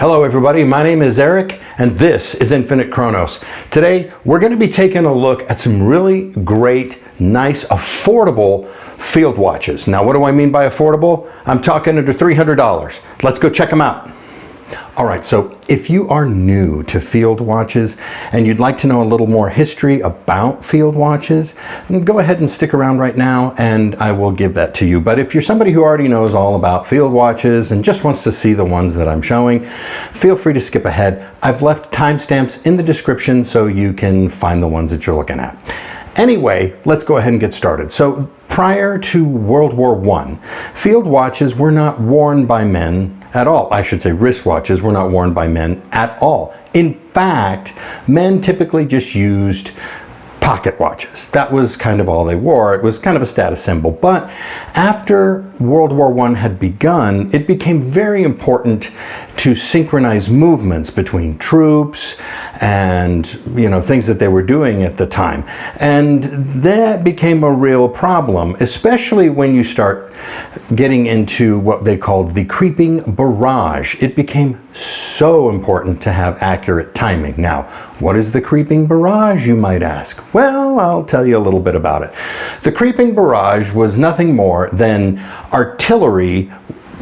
Hello everybody, my name is Eric and this is Infinite Chronos. Today we're going to be taking a look at some really great, nice, affordable field watches. Now what do I mean by affordable? I'm talking under $300. Let's go check them out. Alright, so if you are new to field watches and you'd like to know a little more history about field watches, go ahead and stick around right now and I will give that to you. But if you're somebody who already knows all about field watches and just wants to see the ones that I'm showing, feel free to skip ahead. I've left timestamps in the description so you can find the ones that you're looking at. Anyway, let's go ahead and get started. So prior to World War I, field watches were not worn by men at all. I should say wristwatches were not worn by men at all. In fact, men typically just used pocket watches. That was kind of all they wore. It was kind of a status symbol. But after World War I had begun, it became very important to synchronize movements between troops and, things that they were doing at the time. And that became a real problem, especially when you start getting into what they called the creeping barrage. It became so important to have accurate timing. Now, what is the creeping barrage, you might ask? Well, I'll tell you a little bit about it. The creeping barrage was nothing more than artillery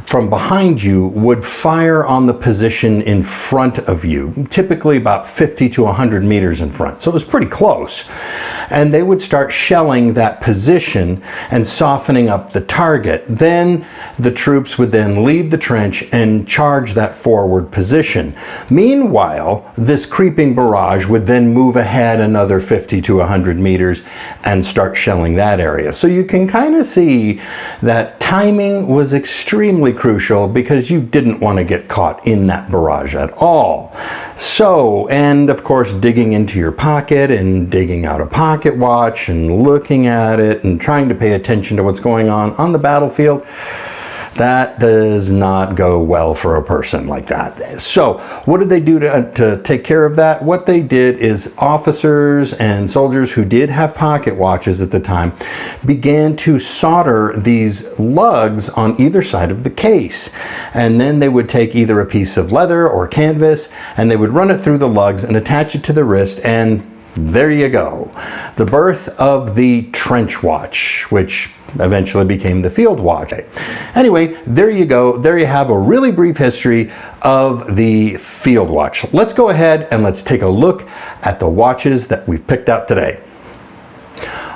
from behind you would fire on the position in front of you, typically about 50 to 100 meters in front. So it was pretty close. And they would start shelling that position and softening up the target. Then the troops would then leave the trench and charge that forward position. Meanwhile, this creeping barrage would then move ahead another 50 to 100 meters and start shelling that area. So you can kind of see that timing was extremely crucial because you didn't want to get caught in that barrage at all. So, and of course digging into your pocket and digging out a pocket watch and looking at it and trying to pay attention to what's going on the battlefield, that does not go well for a person like that. So what did they do to take care of that? What they did is officers and soldiers who did have pocket watches at the time began to solder these lugs on either side of the case. And then they would take either a piece of leather or canvas and they would run it through the lugs and attach it to the wrist, and there you go. The birth of the trench watch, which eventually became the field watch. Anyway, there you go. There you have a really brief history of the field watch. Let's go ahead and let's take a look at the watches that we've picked out today.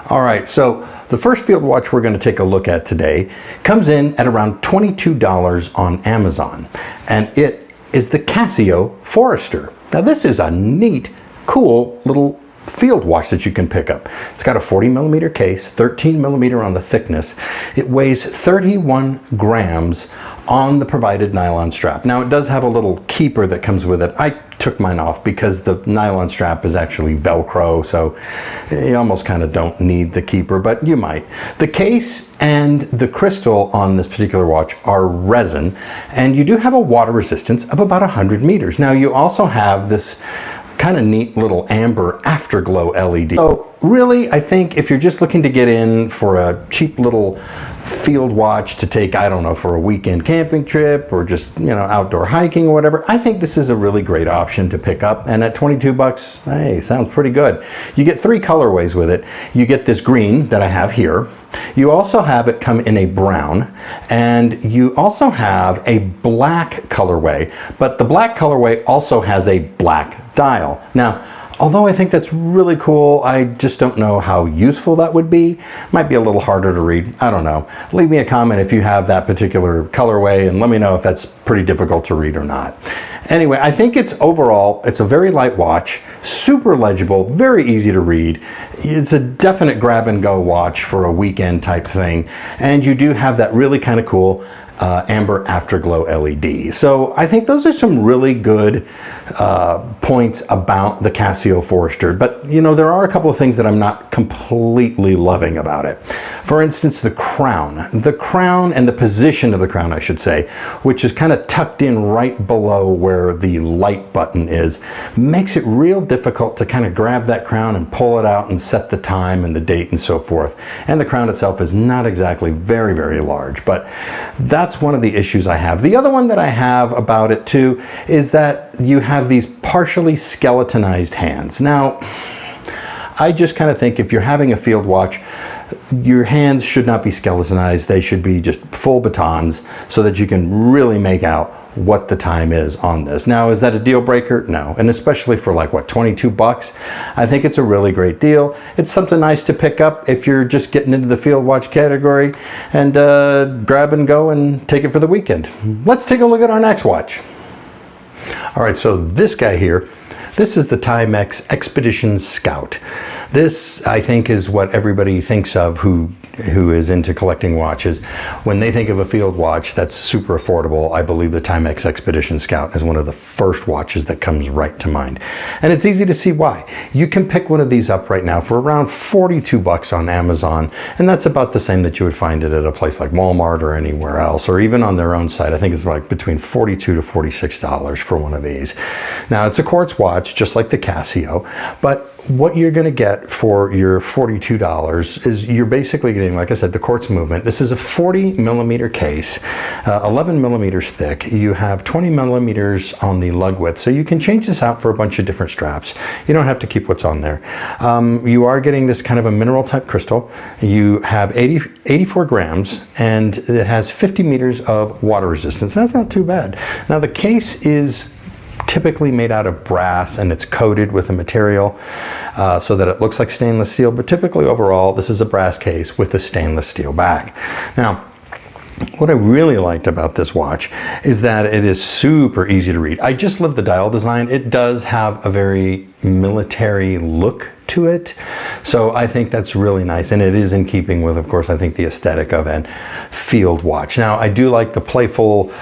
All right, so the first field watch we're going to take a look at today comes in at around $22 on Amazon, and it is the Casio Forrester. Now this is a neat, cool little field watch that you can pick up. It's got a 40 millimeter case, 13 millimeter on the thickness. It weighs 31 grams on the provided nylon strap. Now it does have a little keeper that comes with it. I took mine off because the nylon strap is actually Velcro, so you almost kind of don't need the keeper, but you might. The case and the crystal on this particular watch are resin, and you do have a water resistance of about 100 meters. Now you also have this kind of neat little amber afterglow LED. So really, I think if you're just looking to get in for a cheap little field watch to take, I don't know, for a weekend camping trip or just, outdoor hiking or whatever, I think this is a really great option to pick up. And at 22 bucks, hey, sounds pretty good. You get 3 colorways with it. You get this green that I have here. You also have it come in a brown, and you also have a black colorway, but the black colorway also has a black dial. Now, although I think that's really cool, I just don't know how useful that would be. Might be a little harder to read. I don't know. Leave me a comment if you have that particular colorway and let me know if that's pretty difficult to read or not. Anyway, I think it's a very light watch, super legible, very easy to read. It's a definite grab and go watch for a weekend type thing. And you do have that really kind of cool amber afterglow LED. So I think those are some really good points about the Casio Forrester. But there are a couple of things that I'm not completely loving about it. For instance, the crown and the position of the crown, I should say, which is kind of tucked in right below where the light button is, makes it real difficult to kind of grab that crown and pull it out and set the time and the date and so forth. And the crown itself is not exactly very, very large, but that's that's one of the issues I have. The other one that I have about it too is that you have these partially skeletonized hands. Now, I just kind of think if you're having a field watch, your hands should not be skeletonized. They should be just full batons so that you can really make out what the time is on this. Now, is that a deal breaker? No. And especially for like, what, 22 bucks? I think it's a really great deal. It's something nice to pick up if you're just getting into the field watch category, and grab and go and take it for the weekend. Let's take a look at our next watch. All right, so this guy here, this is the Timex Expedition Scout. This, I think, is what everybody thinks of who is into collecting watches. When they think of a field watch that's super affordable, I believe the Timex Expedition Scout is one of the first watches that comes right to mind. And it's easy to see why. You can pick one of these up right now for around 42 bucks on Amazon, and that's about the same that you would find it at a place like Walmart or anywhere else, or even on their own site. I think it's like between $42 to $46 for one of these. Now, it's a quartz watch, just like the Casio, but what you're going to get for your $42 is you're basically getting, like I said, the quartz movement. This is a 40 millimeter case, 11 millimeters thick. You have 20 millimeters on the lug width, so you can change this out for a bunch of different straps. You don't have to keep what's on there. You are getting this kind of a mineral type crystal. You have 84 grams, and it has 50 meters of water resistance. That's not too bad. Now, the case is typically made out of brass, and it's coated with a material so that it looks like stainless steel, but typically overall this is a brass case with a stainless steel back. Now, what I really liked about this watch is that it is super easy to read. I just love the dial design. It does have a very military look to it, so I think that's really nice, and it is in keeping with, of course, I think the aesthetic of a field watch. Now, I do like the playful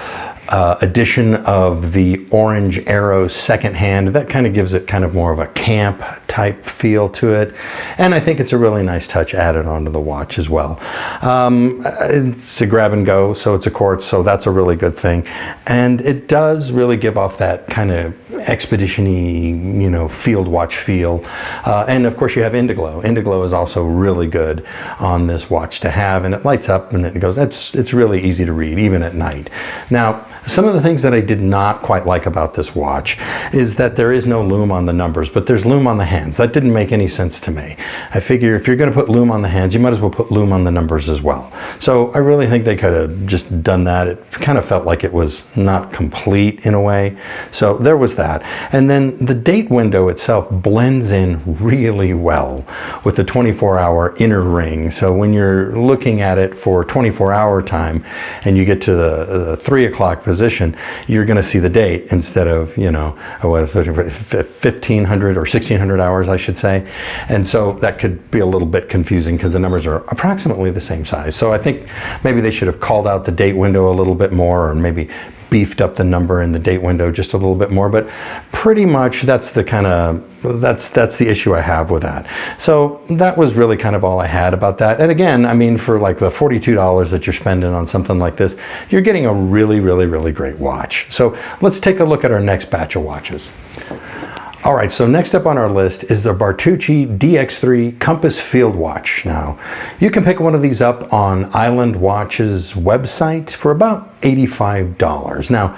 addition of the orange arrow second hand. That kind of gives it kind of more of a camp type feel to it, and I think it's a really nice touch added onto the watch as well. It's a grab and go, so it's a quartz, so that's a really good thing, and it does really give off that kind of expedition-y, you know, field watch feel. And of course you have Indiglo. Indiglo is also really good on this watch to have, and it lights up and it goes, it's really easy to read even at night. Now, some of the things that I did not quite like about this watch is that there is no lume on the numbers, but there's lume on the hands. That didn't make any sense to me. I figure if you're going to put lume on the hands, you might as well put lume on the numbers as well. So I really think they could have just done that. It kind of felt like it was not complete in a way. So there was that. And then the date window itself blends in really well with the 24-hour inner ring. So when you're looking at it for 24-hour time and you get to the 3 o'clock position, you're going to see the date instead of, you know, 1500 or 1600 hours, I should say. And so that could be a little bit confusing because the numbers are approximately the same size. So I think maybe they should have called out the date window a little bit more, or maybe beefed up the number in the date window just a little bit more, but pretty much that's the kind of, that's the issue I have with that. So that was really kind of all I had about that. And again, I mean, for like the $42 that you're spending on something like this, you're getting a really, really, really great watch. So let's take a look at our next batch of watches. All right, so next up on our list is the Bertucci DX3 Compass Field Watch. Now, you can pick one of these up on Island Watch's website for about $85. Now,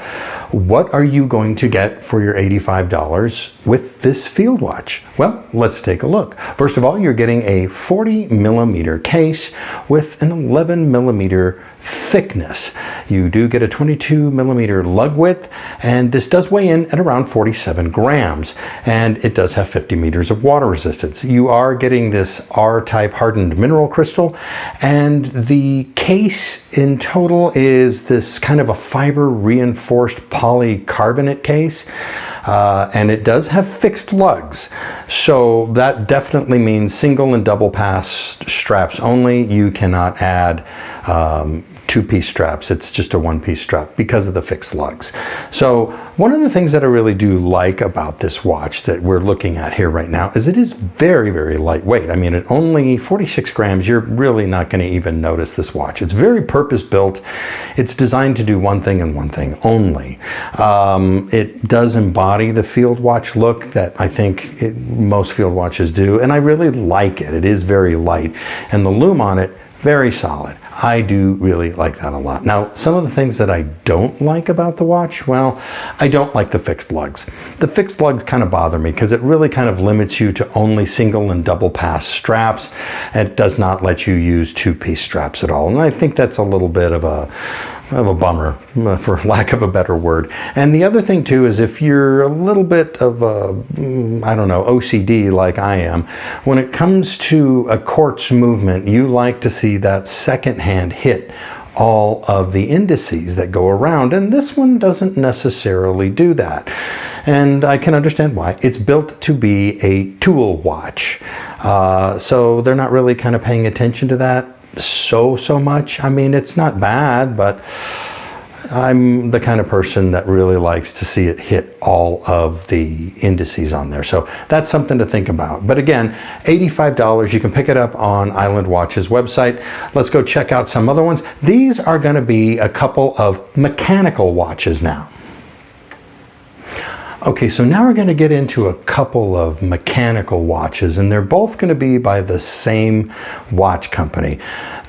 what are you going to get for your $85 with this field watch? Well, let's take a look. First of all, you're getting a 40 millimeter case with an 11 millimeter thickness. You do get a 22 millimeter lug width, and this does weigh in at around 47 grams, and it does have 50 meters of water resistance. You are getting this R-type hardened mineral crystal, and the case in total is this kind of a fiber reinforced polycarbonate case. And it does have fixed lugs, so that definitely means single and double pass straps only. You cannot add two-piece straps. It's just a one-piece strap because of the fixed lugs. So one of the things that I really do like about this watch that we're looking at here right now is it is very, very lightweight. I mean, at only 46 grams, you're really not going to even notice this watch. It's very purpose-built. It's designed to do one thing and one thing only. It does embody the field watch look that I think most field watches do, and I really like it. It is very light, and the lume on it, Very solid. I do really like that a lot. Now, some of the things that I don't like about the watch, well, I don't like the fixed lugs. The fixed lugs kind of bother me because it really kind of limits you to only single and double pass straps, and it does not let you use two-piece straps at all. And I think that's a little bit of a bummer, for lack of a better word. And the other thing too is if you're a little bit of a, I don't know, OCD like I am, when it comes to a quartz movement, you like to see that second hand hit all of the indices that go around, and this one doesn't necessarily do that. And I can understand why. It's built to be a tool watch, so they're not really kind of paying attention to that so much. I mean, it's not bad, but I'm the kind of person that really likes to see it hit all of the indices on there. So that's something to think about. But again, $85, you can pick it up on Island Watch's website. Let's go check out some other ones. These are going to be a couple of mechanical watches now. Okay, so now we're going to get into a couple of mechanical watches, and they're both going to be by the same watch company.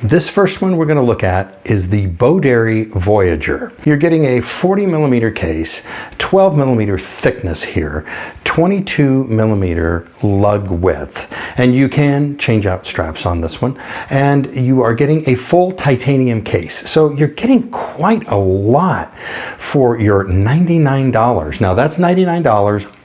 This first one we're going to look at is the Boderry Voyager. You're getting a 40 millimeter case, 12 millimeter thickness here, 22 millimeter lug width, and you can change out straps on this one, and you are getting a full titanium case. So you're getting quite a lot for your $99. Now that's $99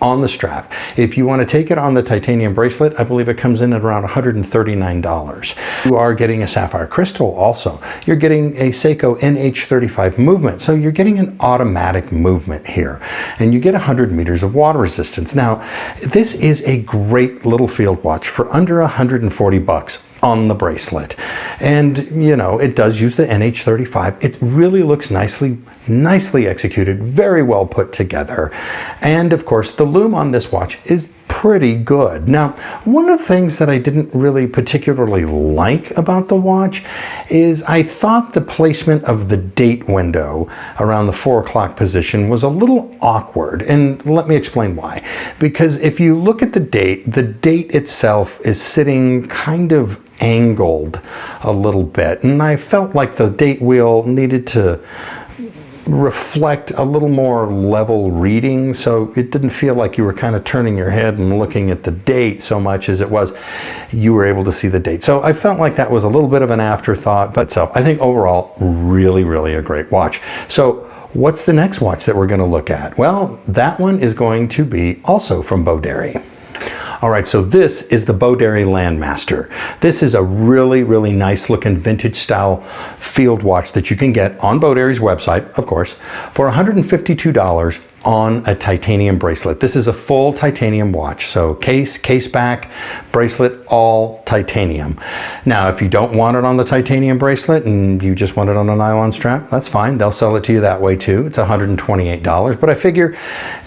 on the strap. If you want to take it on the titanium bracelet, I believe it comes in at around $139. You are getting a sapphire crystal also. You're getting a Seiko NH35 movement, so you're getting an automatic movement here, and you get 100 meters of water resistance. Now, this is a great little field watch for under 140 bucks on the bracelet. And you know, it does use the NH35. It really looks nicely executed, very well put together. And of course, the lume on this watch is pretty good. Now, one of the things that I didn't really particularly like about the watch is I thought the placement of the date window around the 4 o'clock position was a little awkward, and let me explain why. Because if you look at the date itself is sitting kind of angled a little bit, and I felt like the date wheel needed to reflect a little more level reading, so it didn't feel like you were kind of turning your head and looking at the date so much as it was you were able to see the date. So I felt like that was a little bit of an afterthought, but so I think overall really a great watch. So what's the next watch that we're going to look at? Well, that one is going to be also from Boderry. All right, so this is the Boderry Landmaster. This is a really nice looking vintage style field watch that you can get on Boderry's website, of course, for $152 on a titanium bracelet. This is a full titanium watch, so case back, bracelet, all titanium. Now, if you don't want it on the titanium bracelet and you just want it on a nylon strap, that's fine. They'll sell it to you that way too. It's $128, but I figure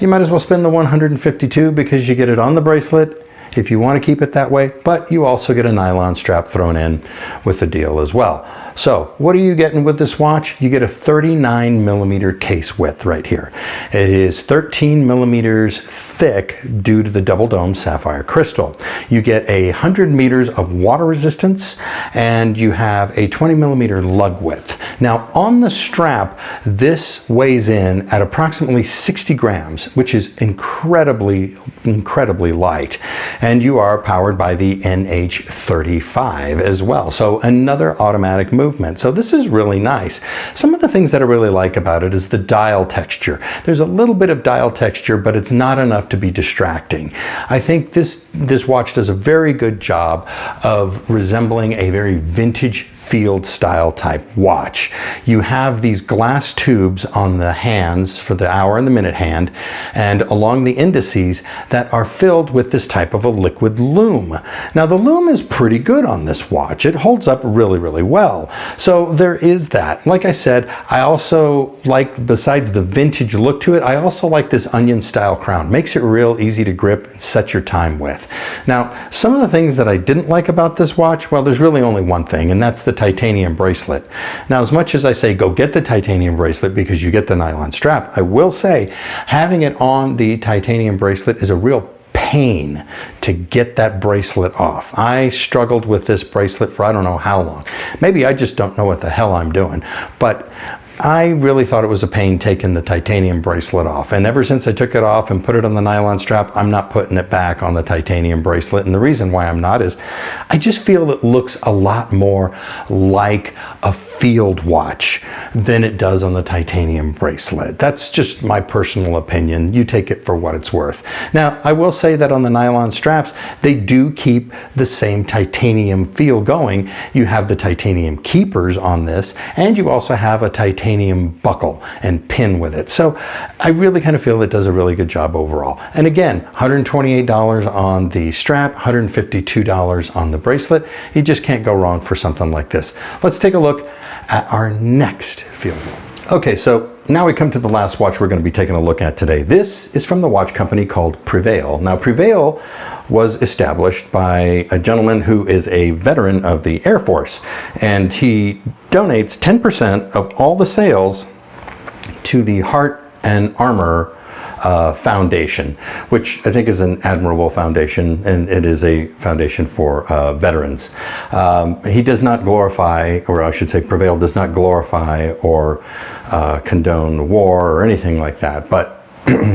you might as well spend the $152 because you get it on the bracelet if you want to keep it that way, but you also get a nylon strap thrown in with the deal as well. So what are you getting with this watch? You get a 39 millimeter case width right here. It is 13 millimeters thick due to the double dome sapphire crystal. You get 100 meters of water resistance, and you have a 20 millimeter lug width. Now on the strap, this weighs in at approximately 60 grams, which is incredibly light. And you are powered by the NH35 as well. So another automatic movement. So this is really nice. Some of the things that I really like about it is the dial texture. There's a little bit of dial texture, but it's not enough to be distracting. I think this watch does a very good job of resembling a very vintage field style type watch. You have these glass tubes on the hands for the hour and the minute hand, and along the indices that are filled with this type of a liquid lume. Now the lume is pretty good on this watch. It holds up really well. So there is that. Like I said, I also like, besides the vintage look to it, I also like this onion style crown. Makes it real easy to grip and set your time with. Now, some of the things that I didn't like about this watch, well, there's really only one thing, and that's the titanium bracelet. Now, as much as I say go get the titanium bracelet because you get the nylon strap, I will say having it on the titanium bracelet is a real pain pain to get that bracelet off. I struggled with this bracelet for I don't know how long. Maybe I just don't know what the hell I'm doing, but I really thought it was a pain taking the titanium bracelet off. And ever since I took it off and put it on the nylon strap, I'm not putting it back on the titanium bracelet. And the reason why I'm not is I just feel it looks a lot more like a field watch than it does on the titanium bracelet. That's just my personal opinion. You take it for what it's worth. Now, I will say that on the nylon straps, they do keep the same titanium feel going. You have the titanium keepers on this, and you also have a titanium buckle and pin with it. So I really kind of feel it does a really good job overall. And again, $128 on the strap, $152 on the bracelet. You just can't go wrong for something like this. Let's take a look at our next field. Okay, so now we come to the last watch we're going to be taking a look at today. This is from the watch company called Prevail. Now, Prevail was established by a gentleman who is a veteran of the Air Force, and he donates 10% of all the sales to the Heart and Armor Foundation, which I think is an admirable foundation, and it is a foundation for veterans. He does not glorify, or I should say Prevail does not glorify or condone war or anything like that, but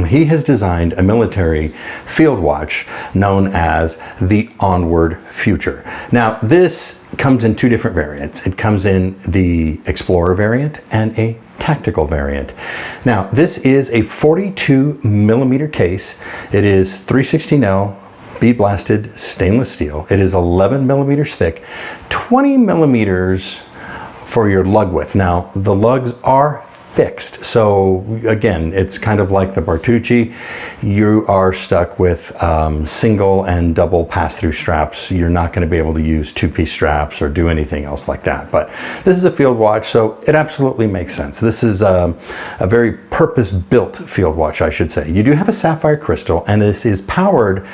he has designed a military field watch known as the Onward Future. Now, this comes in two different variants. It comes in the Explorer variant and a tactical variant. Now, this is a 42 millimeter case. It is 316L bead blasted stainless steel. It is 11 millimeters thick, 20 millimeters for your lug width. Now, the lugs are fixed. So again, it's kind of like the Bertucci. You are stuck with single and double pass-through straps. You're not going to be able to use two-piece straps or do anything else like that. But this is a field watch, so it absolutely makes sense. This is a very purpose-built field watch, I should say. You do have a sapphire crystal, and this is powered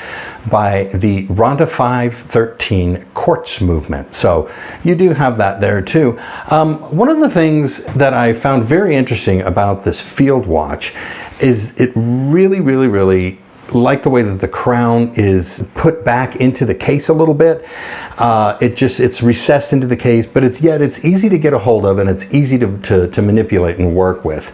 by the Ronda 513 quartz movement. So you do have that there too. One of the things that I found very interesting about this field watch is it really like the way that the crown is put back into the case a little bit. It's recessed into the case, but it's easy to get a hold of, and it's easy to manipulate and work with.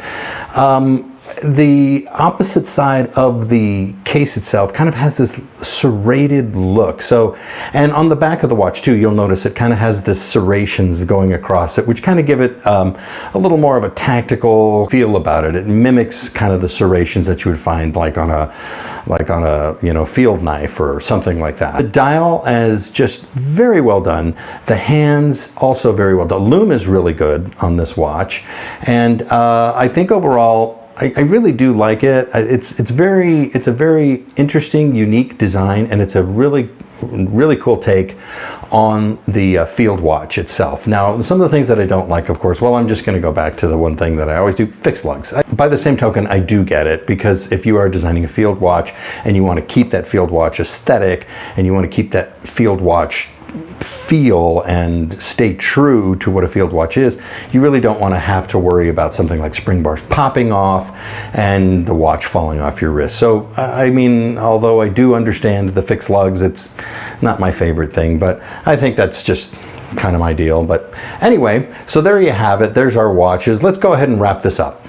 The opposite side of the case itself kind of has this serrated look. So, and on the back of the watch too, you'll notice it kind of has this serrations going across it, which kind of give it a little more of a tactical feel about it. It mimics kind of the serrations that you would find like on a field knife or something like that. The dial is just very well done. The hands also very well done. Loom is really good on this watch, and I think overall I really do like it. It's a very interesting, unique design, and it's a really cool take on the field watch itself. Now, some of the things that I don't like, of course, well, I'm just going to go back to the one thing that I always do: fixed lugs. By the same token, I do get it, because if you are designing a field watch and you want to keep that field watch aesthetic and you want to keep that field watch feel and stay true to what a field watch is, you really don't want to have to worry about something like spring bars popping off and the watch falling off your wrist. So I mean, although I do understand the fixed lugs, it's not my favorite thing, but I think that's just kind of my deal. But anyway, so there you have it. There's our watches. Let's go ahead and wrap this up.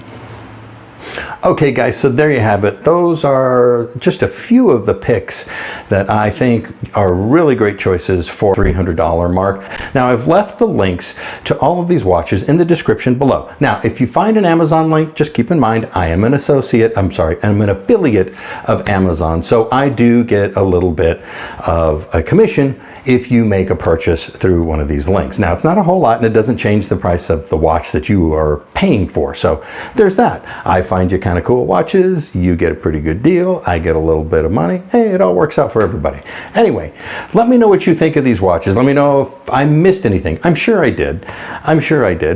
Okay guys, so there you have it. Those are just a few of the picks that I think are really great choices for the $300 mark. Now, I've left the links to all of these watches in the description below. Now, if you find an Amazon link, just keep in mind I am an I'm an affiliate of Amazon, so I do get a little bit of a commission if you make a purchase through one of these links. Now, it's not a whole lot, and it doesn't change the price of the watch that you are paying for. So there's that. I find you kind of cool watches, you get a pretty good deal, I get a little bit of money. Hey, it all works out for everybody. Anyway, let me know what you think of these watches. Let me know if I missed anything. I'm sure I did,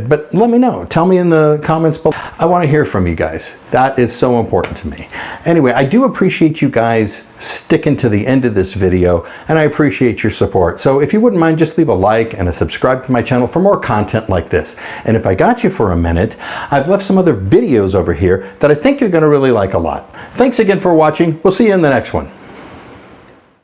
but let me know. Tell me in the comments below. I want to hear from you guys. That is so important to me. Anyway, I do appreciate you guys sticking to the end of this video, and I appreciate your support. So if you wouldn't mind, just leave a like and a subscribe to my channel for more content like this. And if I got you for a minute, I've left some other videos over here that I think you're going to really like a lot. Thanks again for watching. We'll see you in the next one.